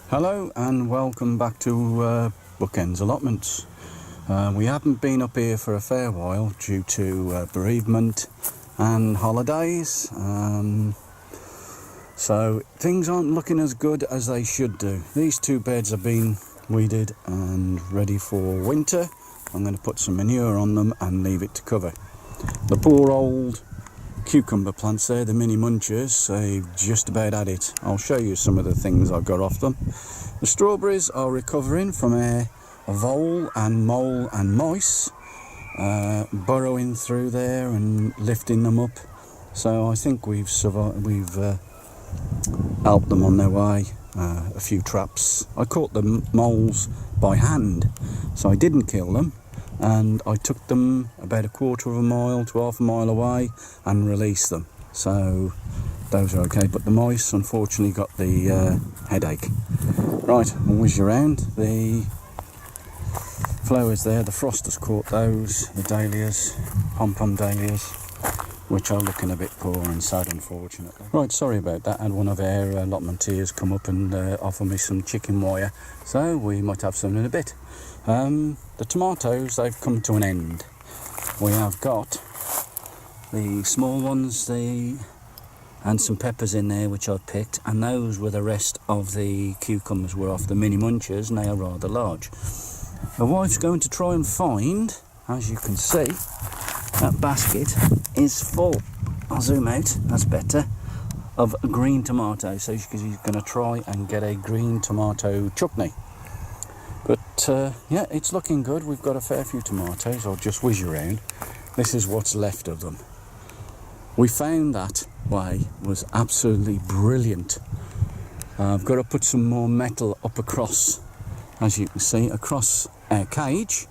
Hello and welcome back to Bookends Allotments. We haven't been up here for a fair while due to bereavement and holidays, so things aren't looking as good as they should do. These two beds have been weeded and ready for winter. I'm going to put some manure on them and leave it to cover. The poor old cucumber plants there, the mini munchers, they've just about had it. I'll show you some of the things I got off them. The strawberries are recovering from a vole and mole and mice burrowing through there and lifting them up, so I think we've survived. We've helped them on their way. A few traps. I caught the moles by hand, so I didn't kill them, and I took them about a quarter of a mile to half a mile away and released them, so those are okay. But the mice unfortunately got the headache. Right, I'll whiz you around. The flowers there, the frost has caught those, the dahlias, pom-pom dahlias, which are looking a bit poor and sad, unfortunately. Right, sorry about that. I had one of our allotmenteers come up and offer me some chicken wire, so we might have some in a bit. The tomatoes, they've come to an end. We have got the small ones, and some peppers in there which I've picked, and those were the rest of the cucumbers were off the mini munchers, and they are rather large. The wife's going to try and find, as you can see, that basket is full. I'll zoom out, that's better, of green tomatoes. So she's going to try and get a green tomato chutney. But yeah, it's looking good. We've got a fair few tomatoes. I'll just whiz you around. This is what's left of them. We found that way was absolutely brilliant. I've got to put some more metal up across, as you can see, across our cage,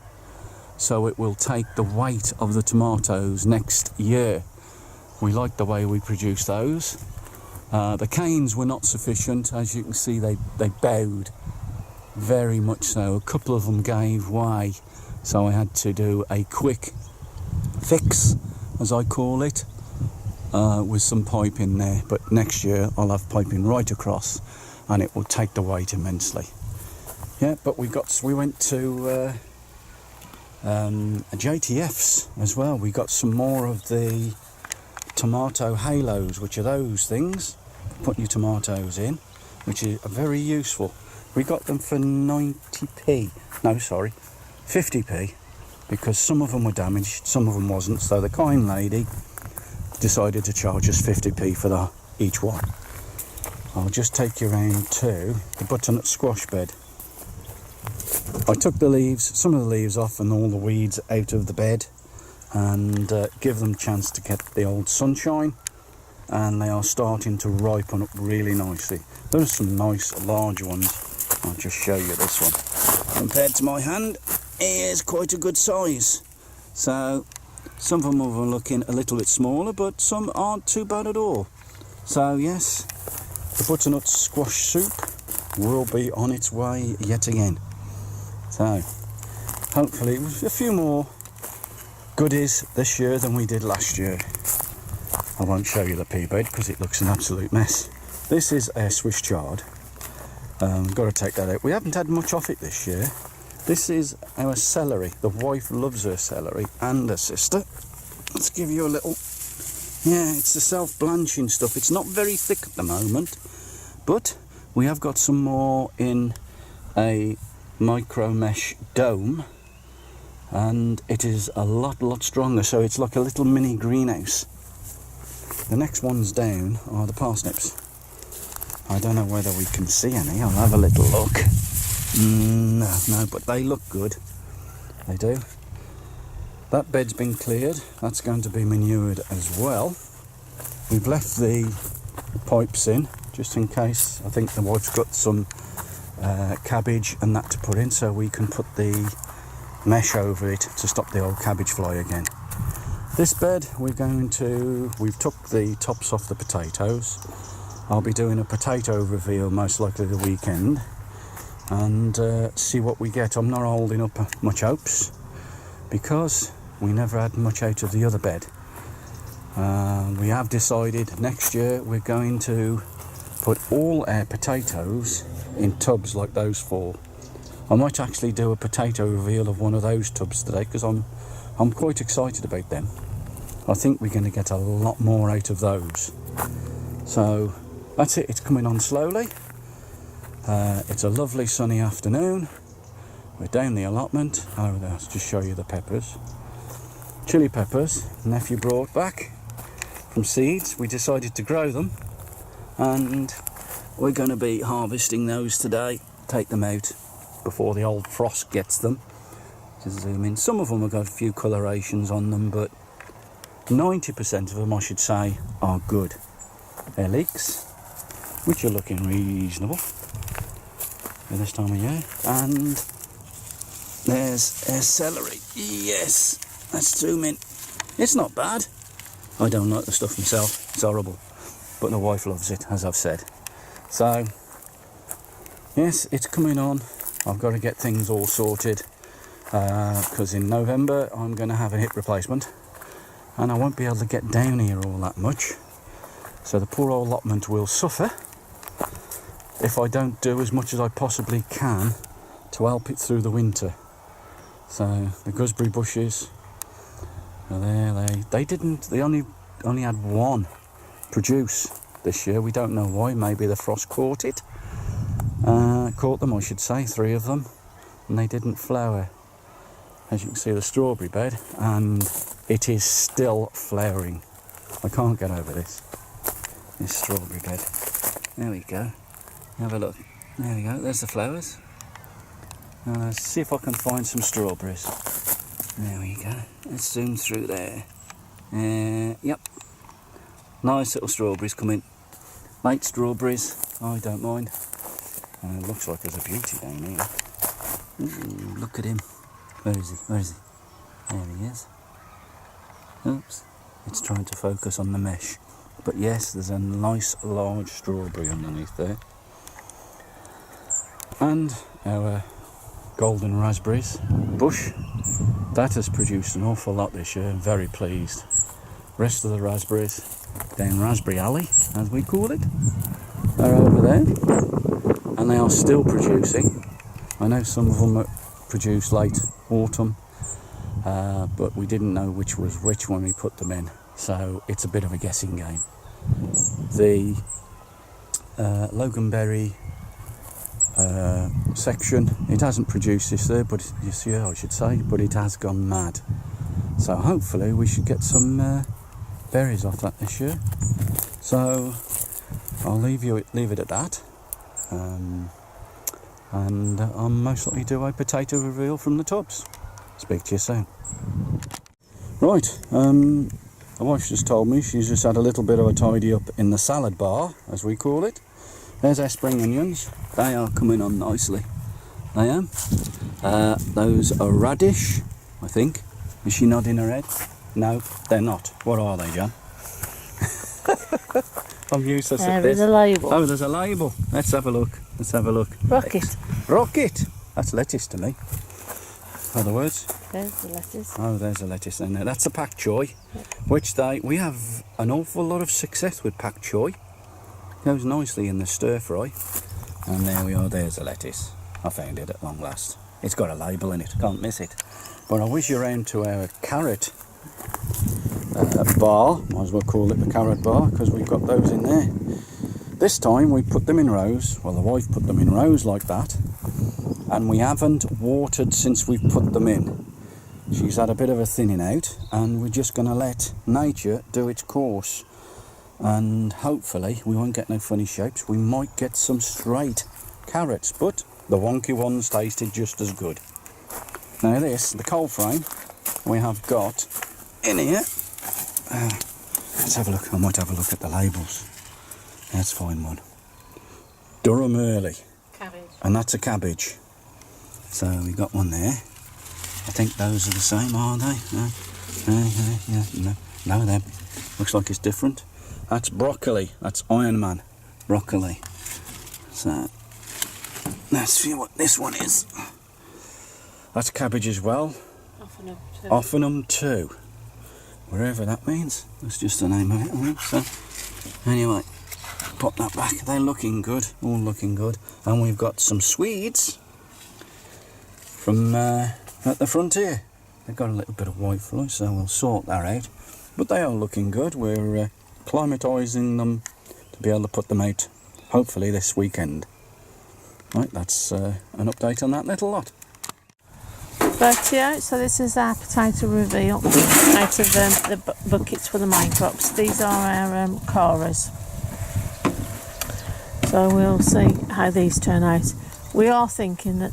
so it will take the weight of the tomatoes next year. We like the way we produce those. The canes were not sufficient. As you can see, they bowed very much so. A couple of them gave way, so I had to do a quick fix, as I call it, with some pipe in there. But next year I'll have piping right across and it will take the weight immensely. Yeah, but we went to JTF's as well. We got some more of the tomato halos, which are those things put your tomatoes in, which is very useful. We got them for 50p, because some of them were damaged, some of them wasn't, so the kind lady decided to charge us 50p for each one. I'll just take you around to the butternut squash bed. I took the leaves, some of the leaves off and all the weeds out of the bed, and give them a chance to get the old sunshine, and they are starting to ripen up really nicely. There's some nice large ones. I'll just show you this one. Compared to my hand, it is quite a good size. So some of them are looking a little bit smaller, but some aren't too bad at all. So yes, the butternut squash soup will be on its way yet again. So hopefully a few more goodies this year than we did last year. I won't show you the pea bed because it looks an absolute mess. This is our Swiss chard. Got to take that out. We haven't had much off it this year. This is our celery. The wife loves her celery, and her sister. Let's give you a little. Yeah, it's the self-blanching stuff. It's not very thick at the moment, but we have got some more in a micro mesh dome, and it is a lot stronger, so it's like a little mini greenhouse. The next ones down are the parsnips. I don't know whether we can see any. I'll have a little look. No, but they look good. They do. That bed's been cleared. That's going to be manured as well. We've left the pipes in just in case. I think the wife's got some cabbage and that to put in, so we can put the mesh over it to stop the old cabbage fly again. This bed we've took the tops off the potatoes. I'll be doing a potato reveal most likely the weekend, and see what we get. I'm not holding up much hopes because we never had much out of the other bed. We have decided next year we're going to put all our potatoes in tubs like those 4. I might actually do a potato reveal of one of those tubs today, because I'm quite excited about them. I think we're going to get a lot more out of those. So that's it, it's coming on slowly. It's a lovely sunny afternoon. We're down the allotment. Oh, let's just show you the peppers. Chili peppers, nephew brought back from seeds. We decided to grow them, and we're going to be harvesting those today. Take them out before the old frost gets them. Just zoom in. Some of them have got a few colorations on them, but 90% of them, I should say, are good. They're leeks, which are looking reasonable for this time of year. And there's our celery. Yes, let's zoom in. It's not bad. I don't like the stuff myself. It's horrible. But the wife loves it, as I've said. So, yes, it's coming on. I've got to get things all sorted, because in November I'm going to have a hip replacement, and I won't be able to get down here all that much. So the poor old allotment will suffer if I don't do as much as I possibly can to help it through the winter. So the gooseberry bushes are there. They only had 1 produce this year. We don't know why. Maybe the frost caught it. Caught them, I should say, 3 of them, and they didn't flower. As you can see, the strawberry bed, and it is still flowering. I can't get over this strawberry bed. There we go. Have a look. There we go. There's the flowers. Now let's see if I can find some strawberries. There we go. Let's zoom through there. Yep. Nice little strawberries coming. Late strawberries. I don't mind. It looks like there's a beauty down here. Ooh, look at him. Where is he? Where is he? There he is. Oops. It's trying to focus on the mesh. But yes, there's a nice large strawberry underneath there. And our golden raspberries bush. That has produced an awful lot this year. I'm very pleased. Rest of the raspberries down Raspberry Alley, as we call it, are over there. And they are still producing. I know some of them produce late autumn, but we didn't know which was which when we put them in, so it's a bit of a guessing game. The Loganberry section, it hasn't produced this year, but this year I should say, but it has gone mad. So hopefully we should get some berries off that this year. So I'll leave it at that. And I'll most likely do a potato reveal from the tubs. Speak to you soon. Right, my wife just told me she's just had a little bit of a tidy up in the salad bar, as we call it. There's our spring onions. They are coming on nicely. They am. Those are radish, I think. Is she nodding her head? No, they're not. What are they, John? I'm useless at this. There's a label. Oh, there's a label. Let's have a look. Let's have a look. Rocket. Rocket. That's lettuce to me. Other words. There's the lettuce. Oh, there's a lettuce in there. That's a pak choy, which we have an awful lot of success with pak choy. Goes nicely in the stir fry. And there we are. There's a lettuce. I found it at long last. It's got a label in it. Can't miss it. But I wish you round to our carrot bar, might as well call it the carrot bar, because we've got those in there. This time we put them in rows, well the wife put them in rows like that, and we haven't watered since we've put them in. She's had a bit of a thinning out, and we're just going to let nature do its course, and hopefully we won't get no funny shapes. We might get some straight carrots, but the wonky ones tasted just as good. Now this, the cold frame, we have got in here. Let's have a look. I might have a look at the labels. Let's find one. Durham Early. Cabbage. And that's a cabbage. So we got one there. I think those are the same, are they? No, they looks like it's different. That's broccoli. That's Iron Man broccoli. So let's see what this one is. That's cabbage as well. Offernum too. Wherever that means. That's just the name of it. So anyway, pop that back. They're looking good, all looking good. And we've got some Swedes from at the front here. They've got a little bit of white fly, so we'll sort that out. But they are looking good. We're climatising them to be able to put them out, hopefully this weekend. Right, that's an update on that little lot. Rightio, so this is our potato reveal out of the buckets for the main crops. These are our Caras. So we'll see how these turn out. We are thinking that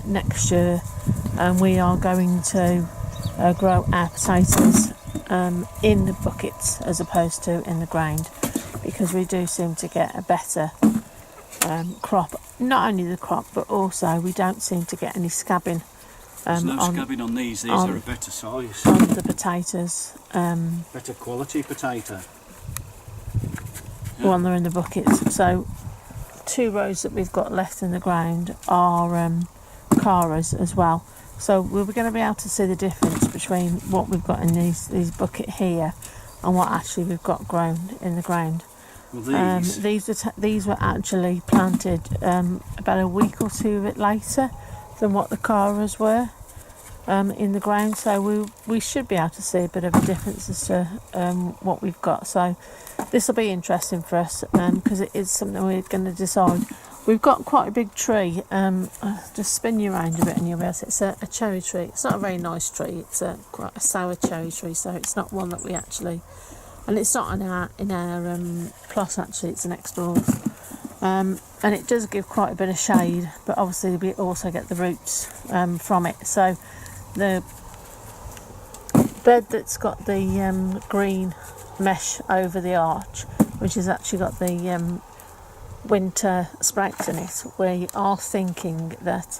next year we are going to grow our potatoes in the buckets as opposed to in the ground, because we do seem to get a better crop. Not only the crop, but also we don't seem to get any scabbing. There's no scabbing on these are a better size. On the potatoes. Better quality potato. When they're in the buckets. So 2 rows that we've got left in the ground are Caras as well. So we're going to be able to see the difference between what we've got in these bucket here and what actually we've got grown in the ground. Well, these were actually planted about a week or 2 of it later than what the Caras were in the ground, so we should be able to see a bit of a difference as to what we've got. So this will be interesting for us because it is something we're going to decide. We've got quite a big tree. I'll just spin you around a bit and you'll be able to see. It's a cherry tree. It's not a very nice tree. It's quite a sour cherry tree, so it's not one that we actually, and it's not in our plot actually. It's next door. And it does give quite a bit of shade, but obviously we also get the roots from it. So the bed that's got the green mesh over the arch, which has actually got the winter sprouts in it, we are thinking that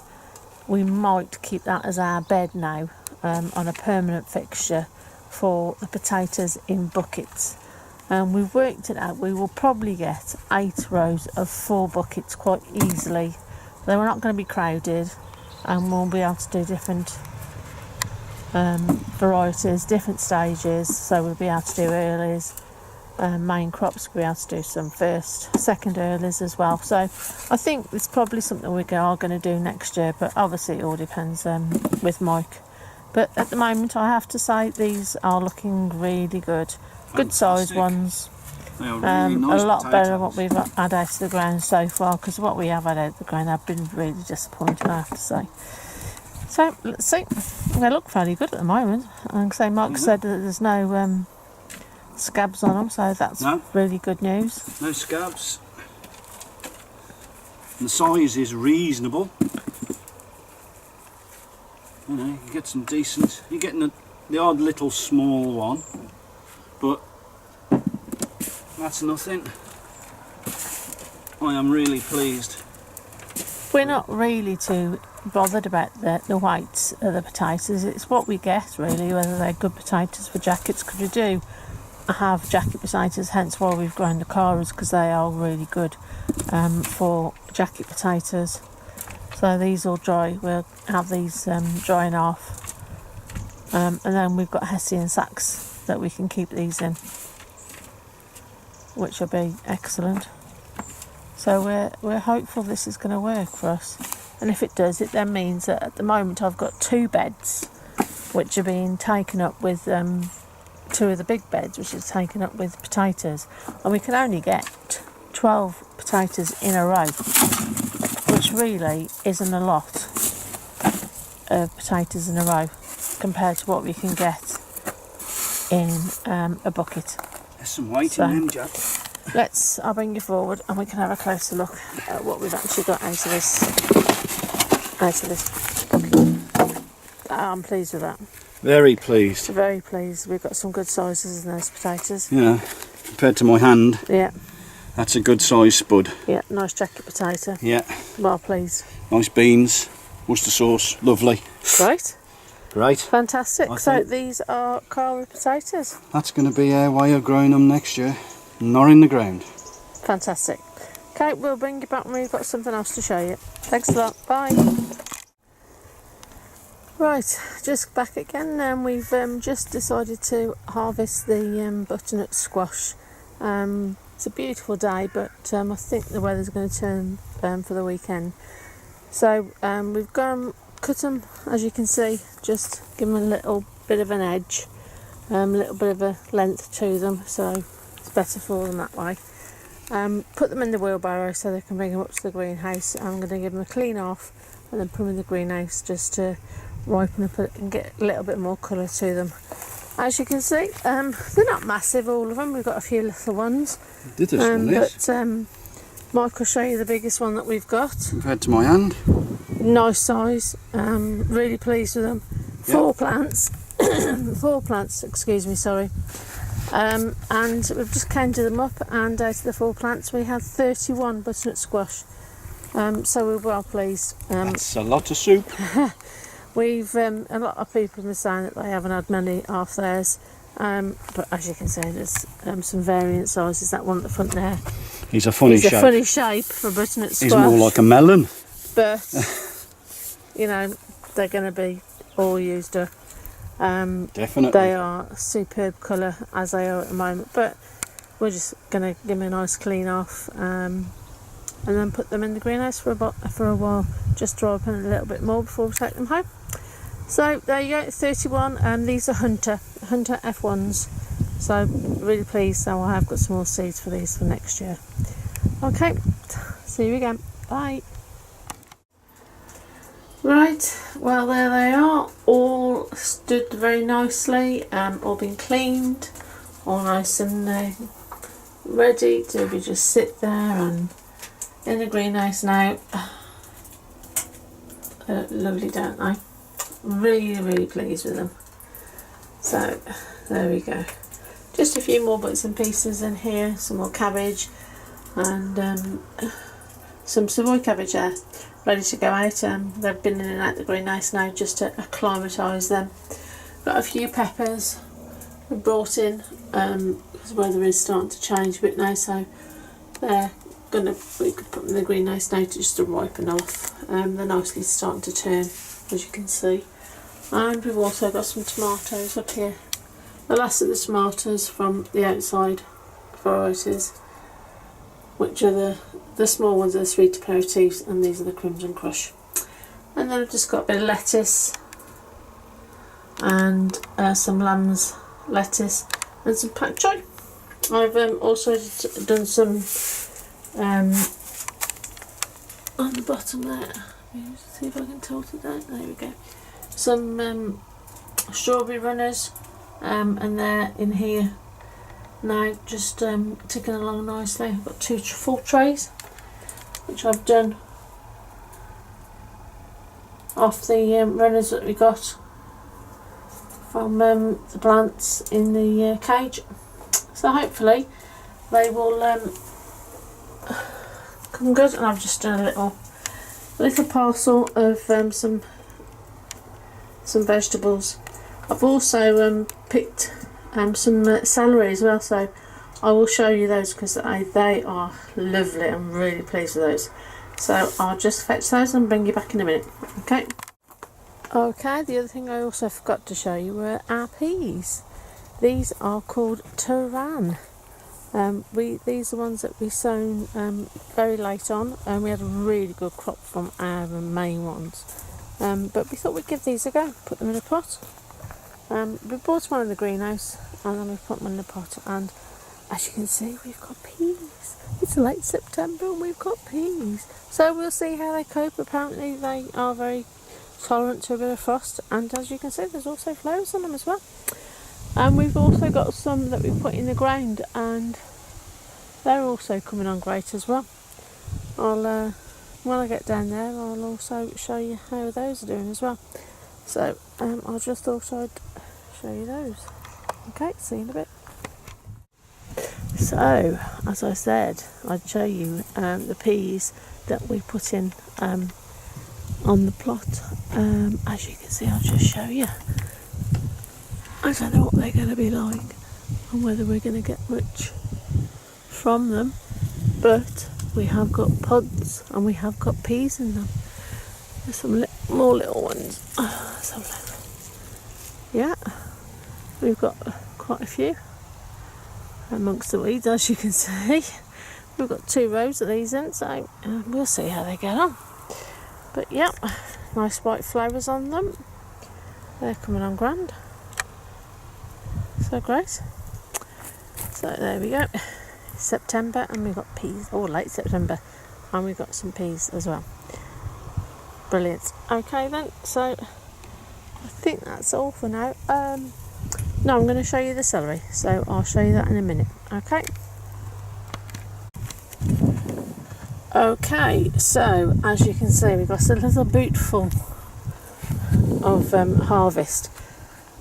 we might keep that as our bed now on a permanent fixture for the potatoes in buckets. We've worked it out. We will probably get 8 rows of 4 buckets quite easily. They're not going to be crowded, and we'll be able to do different varieties, different stages. So we'll be able to do earlies, main crops. We'll be able to do some first, second earlies as well. So I think it's probably something we are going to do next year, but obviously it all depends with Mike. But at the moment, I have to say these are looking really good. Good sized ones. They are really nice a lot potatoes. better than what we've had out of the ground so far, because what we have had out of the ground I've been really disappointed, I have to say. So let's see. They look fairly good at the moment. And say Mark said that there's no scabs on them, so that's really good news. No scabs. And the size is reasonable. You know, you get some decent. You're getting the odd little small one, but that's nothing. I am really pleased. We're not really too bothered about the whites of the potatoes. It's what we get really, whether they're good potatoes for jackets, because we do have jacket potatoes, hence why we've grown the Caras, because they are really good for jacket potatoes. So these will dry. We'll have these drying off, and then we've got Hessian sacks that we can keep these in, which will be excellent. So we're hopeful this is going to work for us, and if it does, it then means that at the moment I've got 2 beds which are being taken up with 2 of the big beds which is taken up with potatoes, and we can only get 12 potatoes in a row, which really isn't a lot of potatoes in a row compared to what we can get in a bucket. There's some weight in them, Jack. I'll bring you forward and we can have a closer look at what we've actually got out of this bucket. I'm pleased with that. Very pleased. Very pleased. We've got some good sizes in those potatoes. Yeah, compared to my hand. Yeah. That's a good size spud. Yeah, nice jacket potato. Yeah. Well pleased. Nice beans, Worcester sauce, lovely. Great. Great. Fantastic. So these are Cara potatoes. That's going to be our way of growing them next year. Not in the ground. Fantastic. Okay, we'll bring you back when we've got something else to show you. Thanks a lot. Bye. Right, just back again, and we've just decided to harvest the butternut squash. It's a beautiful day, but I think the weather's going to turn for the weekend. So we've cut them, as you can see, just give them a little bit of an edge, a little bit of a length to them, so it's better for them that way. Put them in the wheelbarrow so they can bring them up to the greenhouse. I'm going to give them a clean off and then put them in the greenhouse just to ripen up and get a little bit more colour to them. As you can see, they're not massive, all of them. We've got a few little ones. Did this one, yes. But Mike will show you the biggest one that we've got. Compared to my hand. Nice size. Really pleased with them. Four plants. 4 plants, excuse me, sorry. And we've just counted them up, and out of the 4 plants we had 31 butternut squash. So we're well pleased. That's a lot of soup. We've a lot of people have been saying that they haven't had many off theirs, but as you can see, there's some variant sizes. That one at the front there, He's a funny shape. a funny shape for butternut squash. He's more like a melon. But you know, they're going to be all used up. Definitely. They are superb colour as they are at the moment, but we're just going to give them a nice clean off, and then put them in the greenhouse for a while, just to ripen a little bit more before we take them home. So there you go, 31, and these are Hunter F1s. So really pleased. So I have got some more seeds for these for next year. Okay, see you again. Bye. Right, well there they are, all stood very nicely, all been cleaned, all nice and ready to be just sit there and in the greenhouse now. Lovely, don't they? Really pleased with them. So there we go. Just a few more bits and pieces in here, some more cabbage and some Savoy cabbage there, ready to go out. They've been in and out the greenhouse now just to acclimatise them. Got a few peppers we brought in because the weather is starting to change a bit now, so we could put them in the greenhouse now just to ripen off. They're nicely starting to turn, as you can see. And we've also got some tomatoes up here. The last of the tomatoes from the outside varieties, which are the small ones are the sweet aperitifs, and these are the Crimson Crush. And then I've just got a bit of lettuce and some lamb's lettuce and some pak choi. I've also done some on the bottom there. Let me see if I can tilt it down. There we go. Some strawberry runners, and they're in here now, just ticking along nicely. I've got 2 full trays, which I've done off the runners that we got from the plants in the cage. So hopefully they will come good. And I've just done a little parcel of some vegetables. I've also picked some celery as well, so I will show you those because they are lovely. I'm really pleased with those. So I'll just fetch those and bring you back in a minute. Okay, the other thing I also forgot to show you were our peas. These are called Turan. These are ones that we sown very late on, and we had a really good crop from our main ones. But we thought we'd give these a go, put them in a pot. We bought one in the greenhouse and then we put them in the pot, and as you can see we've got peas. It's late September and we've got peas. So we'll see how they cope. Apparently they are very tolerant to a bit of frost, and as you can see there's also flowers on them as well. And we've also got some that we put in the ground, and they're also coming on great as well. When I get down there I'll also show you how those are doing as well. So I just thought I'd show you those. Okay, see you in a bit. So, as I said, I'd show you the peas that we put in on the plot. As you can see, I'll just show you. I don't know what they're going to be like and whether we're going to get much from them, but we have got pods and we have got peas in them. There's some more little ones. Yeah, we've got quite a few. amongst the weeds, as you can see. We've got 2 rows of these in, so we'll see how they get on. But yep, nice white flowers on them. They're coming on grand. So great. So there we go. September, and we've got peas, or late September, and we've got some peas as well. Brilliant. Okay then, so I think that's all for now. No, I'm going to show you the celery, so I'll show you that in a minute. Okay. Okay, so as you can see, we've got a little boot full of harvest.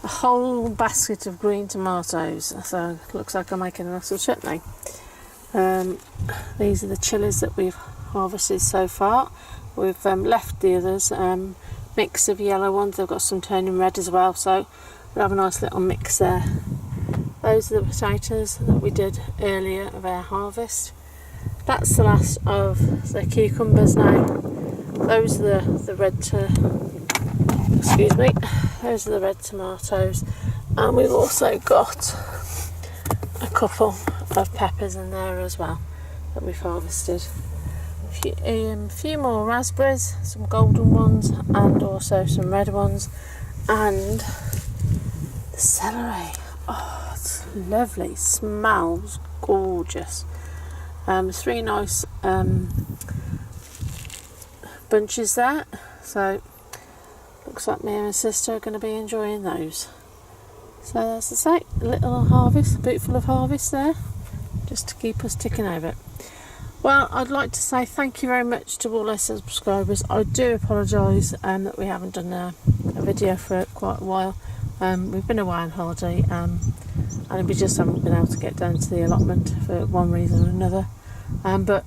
A whole basket of green tomatoes, so it looks like I'm making a little chutney. These are the chilies that we've harvested so far. We've left the others, mix of yellow ones. They've got some turning red as well, so we'll have a nice little mix there. Those are the potatoes that we did earlier of our harvest. That's the last of the cucumbers now. Those are the red those are the red tomatoes, and we've also got a couple of peppers in there as well that we've harvested. A few more raspberries, some golden ones and also some red ones, and the celery. Oh, it's lovely, smells gorgeous. 3 nice bunches there, so looks like me and my sister are going to be enjoying those. So as I say, a little harvest, a boot full of harvest there, just to keep us ticking over. Well, I'd like to say thank you very much to all our subscribers. I do apologise that we haven't done a video for quite a while. We've been away on holiday, and we just haven't been able to get down to the allotment for one reason or another. But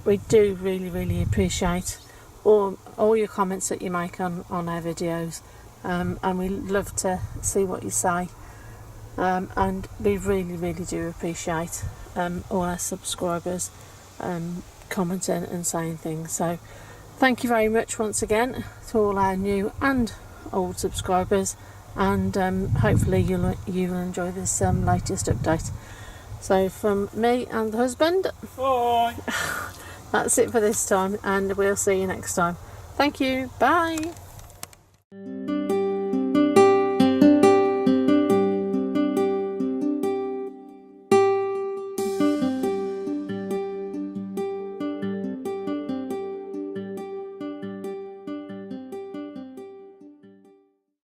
we do really appreciate all your comments that you make on our videos, and we love to see what you say, and we really do appreciate all our subscribers commenting and saying things. So thank you very much once again to all our new and old subscribers, and hopefully you'll enjoy this latest update. So from me and the husband, bye. That's it for this time, and we'll see you next time. Thank you. Bye.